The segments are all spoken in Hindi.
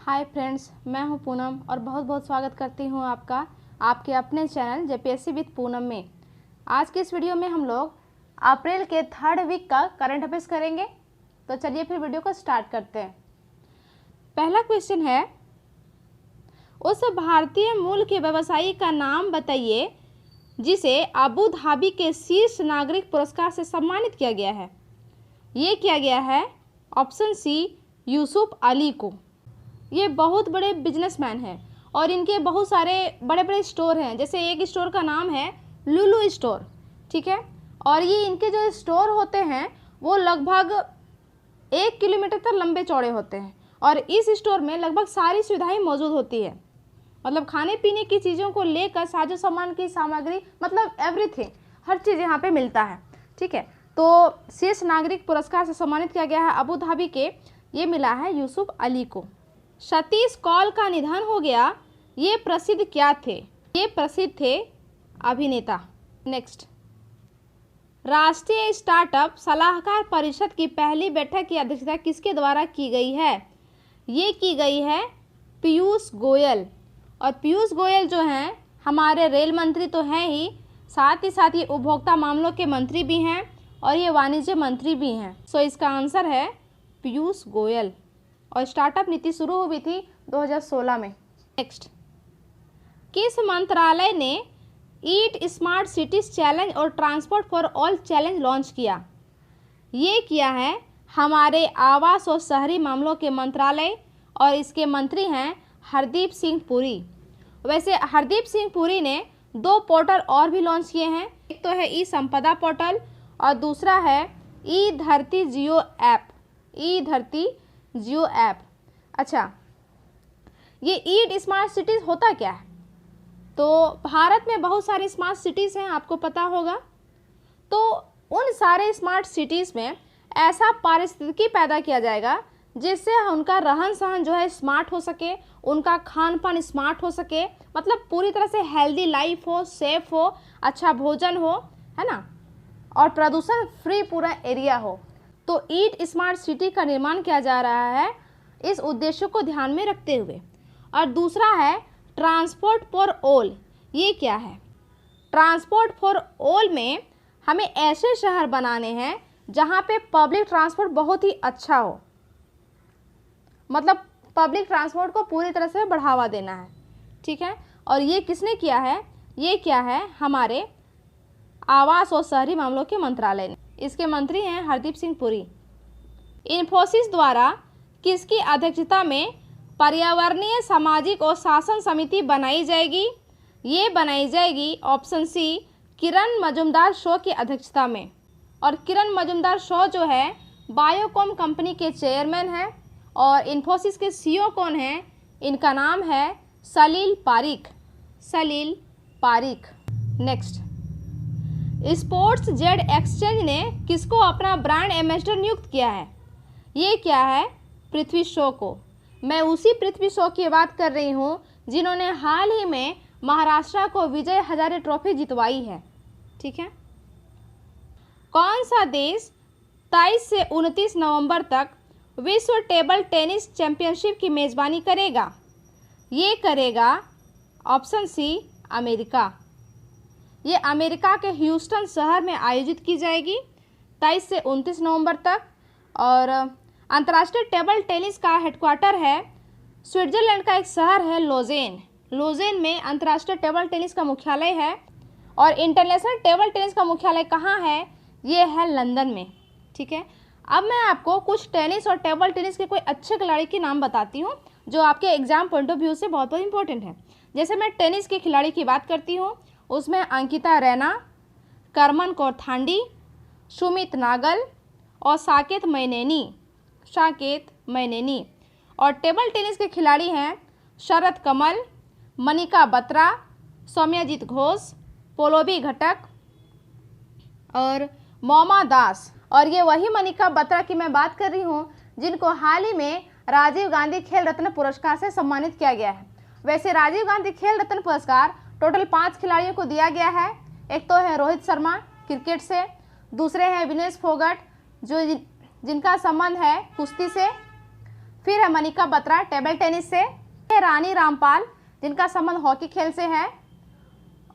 हाय फ्रेंड्स, मैं हूं पूनम और बहुत बहुत स्वागत करती हूं आपका आपके अपने चैनल जेपीएससी विद पूनम में। आज की इस वीडियो में हम लोग अप्रैल के 3rd वीक का करंट अफेयर्स करेंगे। तो चलिए फिर वीडियो को स्टार्ट करते हैं। पहला क्वेश्चन है, उस भारतीय मूल के व्यवसायी का नाम बताइए जिसे अबू धाबी के शीर्ष नागरिक पुरस्कार से सम्मानित किया गया है। ये किया गया है ऑप्शन सी, यूसुफ अली को। ये बहुत बड़े बिजनेसमैन हैं और इनके बहुत सारे बड़े बड़े स्टोर हैं। जैसे एक स्टोर का नाम है लुलु स्टोर, ठीक है। और ये इनके जो स्टोर होते हैं वो लगभग 1 किलोमीटर तक लंबे चौड़े होते हैं और इस स्टोर में लगभग सारी सुविधाएं मौजूद होती है। मतलब खाने पीने की चीज़ों को लेकर साजो सामान की सामग्री, मतलब एवरीथिंग, हर चीज़ यहाँ पे मिलता है, ठीक है। तो शीर्ष नागरिक पुरस्कार से सम्मानित किया गया है अबू धाबी के, ये मिला है यूसुफ अली को। सतीश कौल का निधन हो गया, ये प्रसिद्ध क्या थे? ये प्रसिद्ध थे अभिनेता। नेक्स्ट, राष्ट्रीय स्टार्टअप सलाहकार परिषद की पहली बैठक की अध्यक्षता किसके द्वारा की गई है? ये की गई है पीयूष गोयल। और पीयूष गोयल जो हैं हमारे रेल मंत्री तो हैं ही साथ ही उपभोक्ता मामलों के मंत्री भी हैं और ये वाणिज्य मंत्री भी हैं। सो इसका आंसर है पीयूष गोयल। और स्टार्टअप नीति शुरू हुई थी 2016 में। नेक्स्ट, किस मंत्रालय ने ईट स्मार्ट सिटीज चैलेंज और transport for all challenge launch किया? ये किया है हमारे आवास और शहरी मामलों के मंत्रालय और इसके मंत्री हैं हरदीप सिंह पुरी। वैसे हरदीप सिंह पुरी ने 2 पोर्टल और भी लॉन्च किए हैं। एक तो है ई संपदा पोर्टल और दूसरा है ई धरती जियो ऐप। ई धरती जियो ऐप। अच्छा, ये ईट स्मार्ट सिटीज़ होता क्या है? तो भारत में बहुत सारी स्मार्ट सिटीज़ हैं, आपको पता होगा। तो उन सारे स्मार्ट सिटीज़ में ऐसा पारिस्थितिकी पैदा किया जाएगा जिससे उनका रहन सहन जो है स्मार्ट हो सके, उनका खान पान स्मार्ट हो सके, मतलब पूरी तरह से हेल्दी लाइफ हो, सेफ हो, अच्छा भोजन हो, है ना, और प्रदूषण फ्री पूरा एरिया हो। तो ईट स्मार्ट सिटी का निर्माण किया जा रहा है इस उद्देश्य को ध्यान में रखते हुए। और दूसरा है ट्रांसपोर्ट फॉर ऑल। ये क्या है? ट्रांसपोर्ट फॉर ऑल में हमें ऐसे शहर बनाने हैं जहाँ पे पब्लिक ट्रांसपोर्ट बहुत ही अच्छा हो, मतलब पब्लिक ट्रांसपोर्ट को पूरी तरह से बढ़ावा देना है, ठीक है। और ये किसने किया है? ये क्या है हमारे आवास और शहरी मामलों के मंत्रालय ने। इसके मंत्री हैं हरदीप सिंह पुरी। इन्फोसिस द्वारा किसकी अध्यक्षता में पर्यावरणीय, सामाजिक और शासन समिति बनाई जाएगी? ये बनाई जाएगी ऑप्शन सी, किरण मजुमदार शो की अध्यक्षता में। और किरण मजुमदार शो जो है बायोकॉम कंपनी के चेयरमैन हैं और इन्फोसिस के सीईओ कौन हैं? इनका नाम है Salil Pareek. Salil Pareek. Next, sports Z exchange ने किसको अपना ब्रांड एम्बेसडर नियुक्त किया है? ये क्या है? पृथ्वी शॉ को। मैं उसी पृथ्वी शॉ की बात कर रही हूँ जिन्होंने हाल ही में महाराष्ट्र को विजय हजारे ट्रॉफी जितवाई है, ठीक है। कौन सा देश 23 से 29 नवंबर तक विश्व टेबल टेनिस चैंपियनशिप की मेज़बानी करेगा? ये करेगा ऑप्शन सी, अमेरिका। ये अमेरिका के ह्यूस्टन शहर में आयोजित की जाएगी 23 से 29 नवंबर तक। और अंतर्राष्ट्रीय टेबल टेनिस का हेडक्वार्टर है स्विट्जरलैंड का एक शहर है लोजेन। लोजेन में अंतर्राष्ट्रीय टेबल टेनिस का मुख्यालय है। और इंटरनेशनल टेबल टेनिस का मुख्यालय कहाँ है? ये है लंदन में, ठीक है। अब मैं आपको कुछ टेनिस और टेबल टेनिस के कोई अच्छे खिलाड़ी के नाम बताती हूँ जो आपके एग्जाम पॉइंट ऑफ व्यू से बहुत बहुत इंपॉर्टेंट है। जैसे मैं टेनिस के खिलाड़ी की बात करती हूँ, उसमें अंकिता रैना, करमन कौरथांडी, सुमित नागल और साकेत मैनेनी। और टेबल टेनिस के खिलाड़ी हैं शरद कमल, मनिका बत्रा, सौम्याजीत घोष, पोलोबी घटक और मौमा दास। और ये वही मनिका बत्रा की मैं बात कर रही हूँ जिनको हाल ही में राजीव गांधी खेल रत्न पुरस्कार से सम्मानित किया गया है। वैसे राजीव गांधी खेल रत्न पुरस्कार टोटल 5 खिलाड़ियों को दिया गया है। एक तो है रोहित शर्मा क्रिकेट से, दूसरे हैं विनेश फोगट जो जिनका संबंध है कुश्ती से, फिर है मनिका बत्रा टेबल टेनिस से, है रानी रामपाल जिनका संबंध हॉकी खेल से है,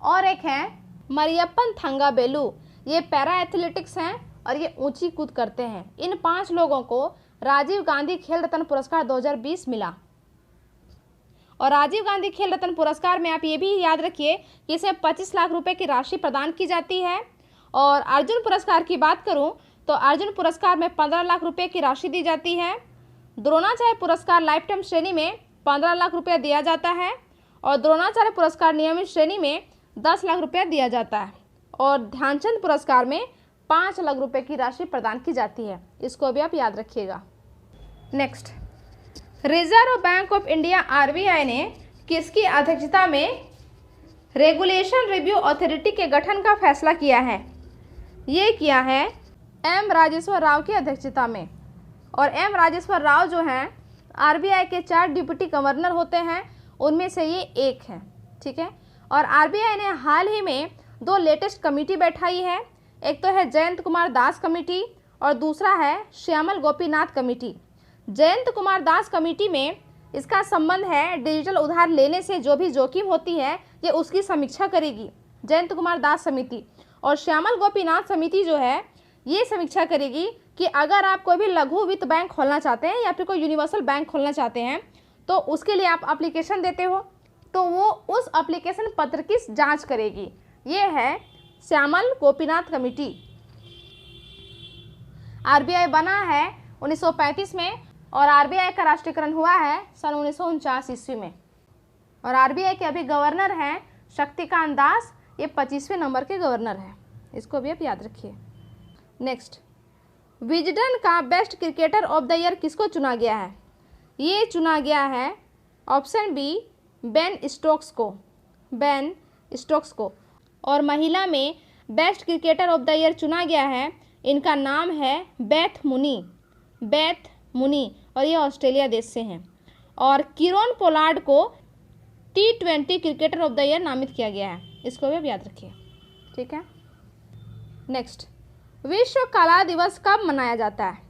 और एक है मरियप्पन थंगाबेलू, ये पैरा एथलेटिक्स हैं और ये ऊंची कूद करते हैं। इन 5 लोगों को राजीव गांधी खेल रत्न पुरस्कार 2020 मिला। और राजीव गांधी खेल रत्न पुरस्कार में आप ये भी याद रखिए कि इसे 25 लाख रुपए की राशि प्रदान की जाती है। और अर्जुन पुरस्कार की बात करूं तो अर्जुन पुरस्कार में 15 लाख रुपए की राशि दी जाती है। द्रोणाचार्य पुरस्कार लाइफ टाइम श्रेणी में 15 लाख रुपया दिया जाता है और द्रोणाचार्य पुरस्कार नियमित श्रेणी में 10 लाख रुपया दिया जाता है। और ध्यानचंद पुरस्कार में 5 लाख रुपए की राशि प्रदान की जाती है। इसको भी आप याद रखिएगा। Next, reserve bank of India RBI ने किसकी अध्यक्षता में रेगुलेशन रिव्यू अथॉरिटी के गठन का फैसला किया है? ये किया है एम राजेश्वर राव की अध्यक्षता में। और एम राजेश्वर राव जो हैं आरबीआई के 4 डिप्टी गवर्नर होते हैं, उनमें से ये एक है। ठीक है। और आरबीआई ने हाल ही में 2 लेटेस्ट कमेटी बैठाई है। एक तो है जयंत कुमार दास कमेटी और दूसरा है श्यामल गोपीनाथ कमेटी। जयंत कुमार दास कमेटी में इसका संबंध है डिजिटल उधार लेने से जो भी जोखिम होती है ये उसकी समीक्षा करेगी जयंत कुमार दास समिति। और श्यामल गोपीनाथ समिति जो है ये समीक्षा करेगी कि अगर आप कोई भी लघु वित्त बैंक खोलना चाहते हैं या फिर कोई यूनिवर्सल बैंक खोलना चाहते हैं तो उसके लिए आप एप्लीकेशन देते हो तो वो उस एप्लीकेशन पत्र की जांच करेगी। ये है श्यामल गोपीनाथ कमेटी। आरबीआई बना है 1935 में और आरबीआई का राष्ट्रीयकरण हुआ है सन 1949 ईस्वी में। और आरबीआई के अभी गवर्नर हैं शक्तिकांत दास, ये 25वें नंबर के गवर्नर हैं। इसको भी आप याद रखिए। नेक्स्ट, विजडन का best cricketer of the year किसको चुना गया है? ये चुना गया है ऑप्शन बी बेन स्टोक्स को। बेन स्टोक्स को। और महिला में best cricketer of the year चुना गया है, इनका नाम है बेथ मुनी। बेथ मुनी और ये ऑस्ट्रेलिया देश से हैं। और किरोन पोलार्ड को T20 cricketer of the year नामित किया गया है। इसको भी आप याद रखिए। ठीक है। नेक्स्ट, विश्व कला दिवस कब मनाया जाता है?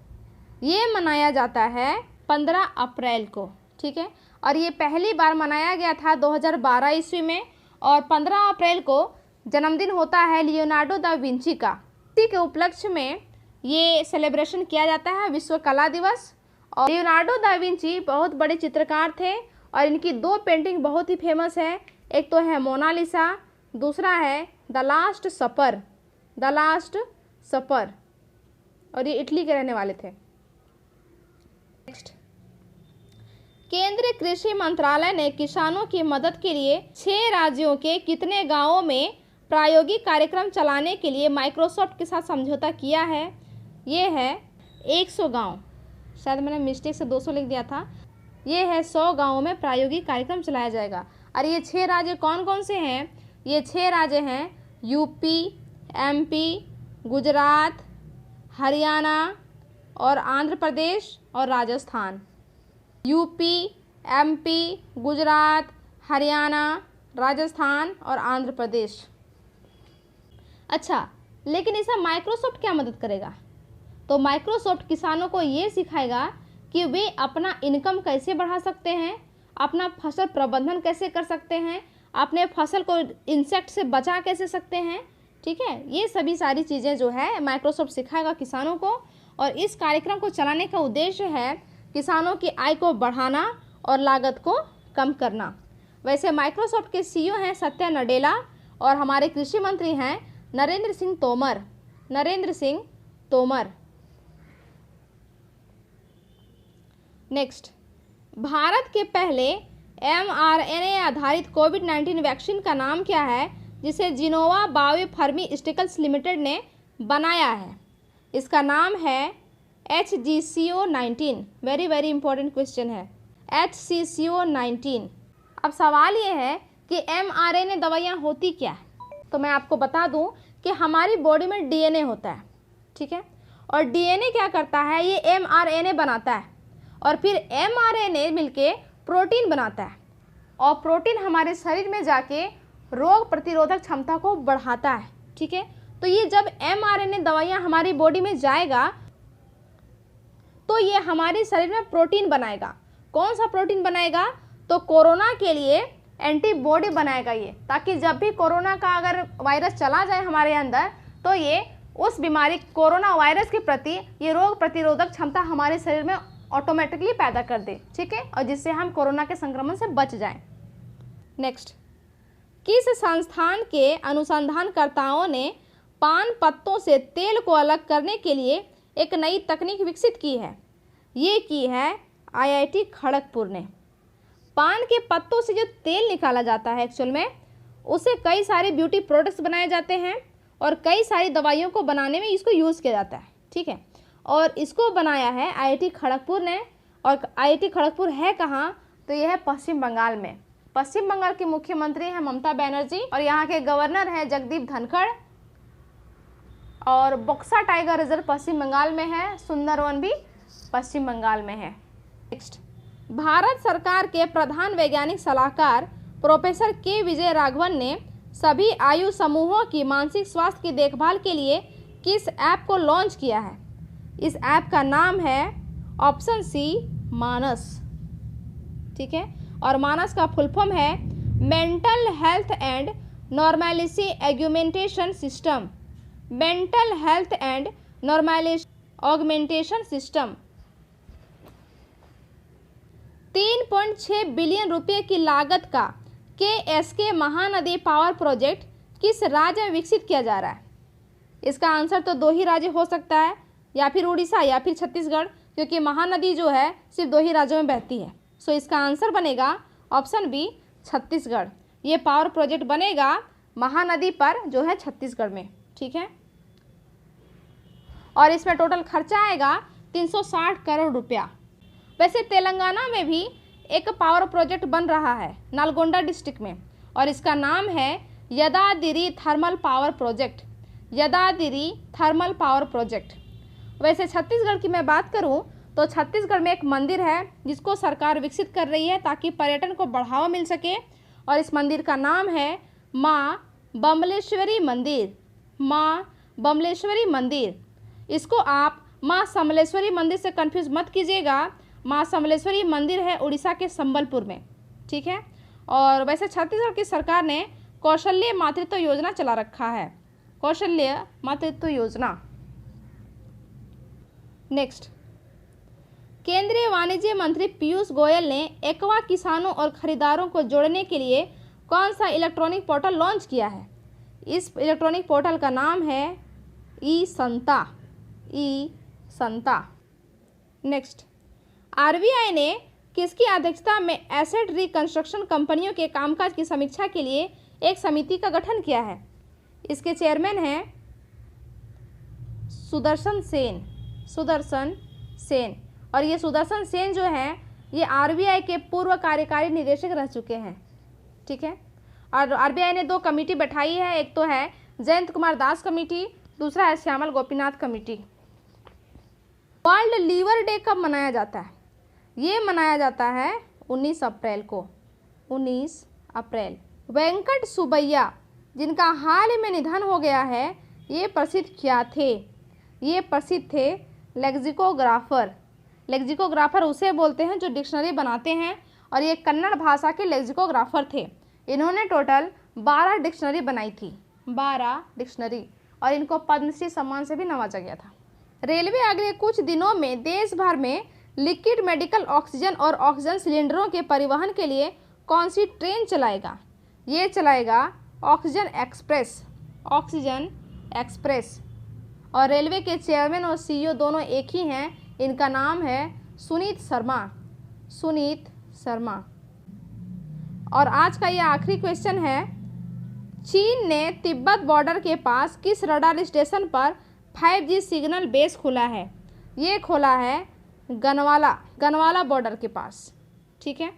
ये मनाया जाता है 15 अप्रैल को। ठीक है। और ये पहली बार मनाया गया था 2012 ईस्वी में। और 15 अप्रैल को जन्मदिन होता है लियोनार्डो दा विंची का। इसी के उपलक्ष्य में ये सेलिब्रेशन किया जाता है विश्व कला दिवस। और लियोनार्डो दा विंची बहुत बड़े चित्रकार थे और इनकी 2 पेंटिंग बहुत ही फेमस है। एक तो है मोनालिसा, दूसरा है the last supper. The last supper. और ये इटली के रहने वाले थे। नेक्स्ट, केंद्रीय कृषि मंत्रालय ने किसानों की मदद के लिए 6 राज्यों के कितने गांवों में प्रायोगिक कार्यक्रम चलाने के लिए माइक्रोसॉफ्ट के साथ समझौता किया है? ये है 100 गांव। शायद मैंने मिस्टेक से 200 लिख दिया था। ये है 100 गांवों में प्रायोगिक कार्यक्रम चलाया जाएगा। और ये 6 राज्य कौन कौन से हैं? ये 6 राज्य हैं यूपी, एमपी, गुजरात, हरियाणा और आंध्र प्रदेश और राजस्थान। यूपी, एमपी, गुजरात, हरियाणा, राजस्थान और आंध्र प्रदेश। अच्छा, लेकिन इसमें माइक्रोसॉफ्ट क्या मदद करेगा? तो माइक्रोसॉफ्ट किसानों को ये सिखाएगा कि वे अपना इनकम कैसे बढ़ा सकते हैं, अपना फसल प्रबंधन कैसे कर सकते हैं, अपने फसल को इंसेक्ट से बचा कैसे सकते हैं। ठीक है। ये सभी सारी चीज़ें जो है माइक्रोसॉफ्ट सिखाएगा किसानों को। और इस कार्यक्रम को चलाने का उद्देश्य है किसानों की आय को बढ़ाना और लागत को कम करना। वैसे माइक्रोसॉफ्ट के सीईओ हैं सत्या नडेला और हमारे कृषि मंत्री हैं नरेंद्र सिंह तोमर। नरेंद्र सिंह तोमर। नेक्स्ट, भारत के पहले mRNA आधारित कोविड-19 वैक्सीन का नाम क्या है जिसे जिनोवा बायोफार्मास्यूटिकल्स लिमिटेड ने बनाया है? इसका नाम है HCCO19। Very very important question है HCCO19। अब सवाल ये है कि mRNA दवाइयाँ होती क्या है? तो मैं आपको बता दूं कि हमारी बॉडी में DNA होता है। ठीक है। और DNA क्या करता है? ये mRNA बनाता है और फिर mRNA मिलके प्रोटीन बनाता है और प्रोटीन हमारे शरीर में जाके रोग प्रतिरोधक क्षमता को बढ़ाता है। ठीक है। तो ये जब mRNA दवाइयाँ हमारी बॉडी में जाएगा तो ये हमारे शरीर में प्रोटीन बनाएगा। कौन सा प्रोटीन बनाएगा? तो कोरोना के लिए एंटीबॉडी बनाएगा ये, ताकि जब भी कोरोना का अगर वायरस चला जाए हमारे अंदर तो ये उस बीमारी कोरोना वायरस के प्रति ये रोग प्रतिरोधक क्षमता हमारे शरीर में ऑटोमेटिकली पैदा कर दे, ठीक है, और जिससे हम कोरोना के संक्रमण से बच जाएं। नेक्स्ट, किस संस्थान के अनुसंधानकर्ताओं ने पान पत्तों से तेल को अलग करने के लिए एक नई तकनीक विकसित की है? ये की है IIT खड़गपुर ने। पान के पत्तों से जो तेल निकाला जाता है एक्चुअल में उससे कई सारे ब्यूटी प्रोडक्ट्स बनाए जाते हैं और कई सारी दवाइयों को बनाने में इसको यूज़ किया जाता है, ठीक है। और इसको बनाया है IIT खड़गपुर ने। और IIT खड़गपुर है कहाँ? तो यह है पश्चिम बंगाल में। पश्चिम बंगाल की मुख्यमंत्री हैं ममता बनर्जी और यहाँ के गवर्नर हैं जगदीप धनखड़। और बक्सा टाइगर रिजर्व पश्चिम बंगाल में है, सुंदरवन भी पश्चिम बंगाल में है। नेक्स्ट, भारत सरकार के प्रधान वैज्ञानिक सलाहकार प्रोफेसर के विजय राघवन ने सभी आयु समूहों की मानसिक स्वास्थ्य की देखभाल के लिए किस ऐप को लॉन्च किया है? इस ऐप का नाम है ऑप्शन सी मानस, ठीक है। और मानस का फुल फॉर्म है mental health and normalcy augmentation system. Mental health and normalcy augmentation system. 3.6 billion रुपए की लागत का KSK महानदी पावर प्रोजेक्ट किस राज्य में विकसित किया जा रहा है? इसका आंसर तो दो ही राज्य हो सकता है, या फिर उड़ीसा या फिर छत्तीसगढ़, क्योंकि महानदी जो है सिर्फ दो ही राज्यों में बहती है। सो इसका आंसर बनेगा ऑप्शन बी छत्तीसगढ़। ये पावर प्रोजेक्ट बनेगा महानदी पर जो है छत्तीसगढ़ में, ठीक है। और इसमें टोटल खर्चा आएगा 360 करोड़ रुपया। वैसे तेलंगाना में भी एक पावर प्रोजेक्ट बन रहा है नालगोंडा डिस्ट्रिक्ट में और इसका नाम है Yadadri thermal power project. Yadadri thermal power project. वैसे छत्तीसगढ़ की मैं बात करूं तो छत्तीसगढ़ में एक मंदिर है जिसको सरकार विकसित कर रही है ताकि पर्यटन को बढ़ावा मिल सके और इस मंदिर का नाम है माँ बमलेश्वरी मंदिर। माँ बमलेश्वरी मंदिर। इसको आप माँ समलेश्वरी मंदिर से कंफ्यूज मत कीजिएगा। माँ समलेश्वरी मंदिर है उड़ीसा के संबलपुर में, ठीक है। और वैसे छत्तीसगढ़ की सरकार ने कौशल्य मातृत्व योजना चला रखा है। कौशल्य मातृत्व योजना। नेक्स्ट, केंद्रीय वाणिज्य मंत्री पीयूष गोयल ने एक्वा किसानों और खरीदारों को जोड़ने के लिए कौन सा इलेक्ट्रॉनिक पोर्टल लॉन्च किया है? इस इलेक्ट्रॉनिक पोर्टल का नाम है ई संता। ई संता। नेक्स्ट, RBI ने किसकी अध्यक्षता में एसेट रिकंस्ट्रक्शन कंपनियों के कामकाज की समीक्षा के लिए एक समिति का गठन किया है? इसके चेयरमैन हैं सुदर्शन सेन। सुदर्शन सेन। और ये सुदर्शन सेन जो हैं ये RBI के पूर्व कार्यकारी निदेशक रह चुके हैं, ठीक है। और RBI ने 2 कमेटी बैठाई है, एक तो है जयंत कुमार दास कमेटी, दूसरा है Shyamal Gopinath committee. World liver day कब मनाया जाता है? ये मनाया जाता है 19 अप्रैल को। 19 अप्रैल। वेंकट सुब्बैया जिनका हाल ही में निधन हो गया है ये प्रसिद्ध क्या थे? ये प्रसिद्ध थे लेक्सिकोग्राफर। लेक्सिकोग्राफर उसे बोलते हैं जो डिक्शनरी बनाते हैं और ये कन्नड़ भाषा के लेक्सिकोग्राफर थे। इन्होंने टोटल 12 डिक्शनरी बनाई थी। 12 डिक्शनरी। और इनको पद्मश्री सम्मान से भी नवाजा गया था। रेलवे अगले कुछ दिनों में देश भर में लिक्विड मेडिकल ऑक्सीजन और ऑक्सीजन सिलेंडरों के परिवहन के लिए कौन सी ट्रेन चलाएगा? ये चलाएगा ऑक्सीजन एक्सप्रेस। Oxygen express. और रेलवे के चेयरमैन और CEO दोनों एक ही हैं। इनका नाम है सुनीत शर्मा। सुनीत शर्मा। और आज का ये आखिरी क्वेश्चन है, चीन ने तिब्बत बॉर्डर के पास किस रडार स्टेशन पर 5G सिग्नल बेस खोला है? ये खोला है गनवाला बॉर्डर के पास, ठीक है।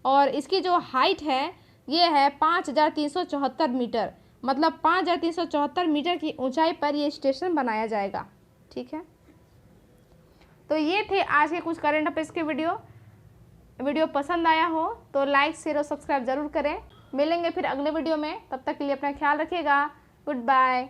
और इसकी जो हाइट है ये है 5374 मीटर, मतलब 5374 मीटर की ऊंचाई पर ये स्टेशन बनाया जाएगा, ठीक है। तो ये थे आज के कुछ करंट अफेयर्स के वीडियो पसंद आया हो तो लाइक शेयर और सब्सक्राइब जरूर करें। मिलेंगे फिर अगले वीडियो में, तब तक के लिए अपना ख्याल रखिएगा। Good bye.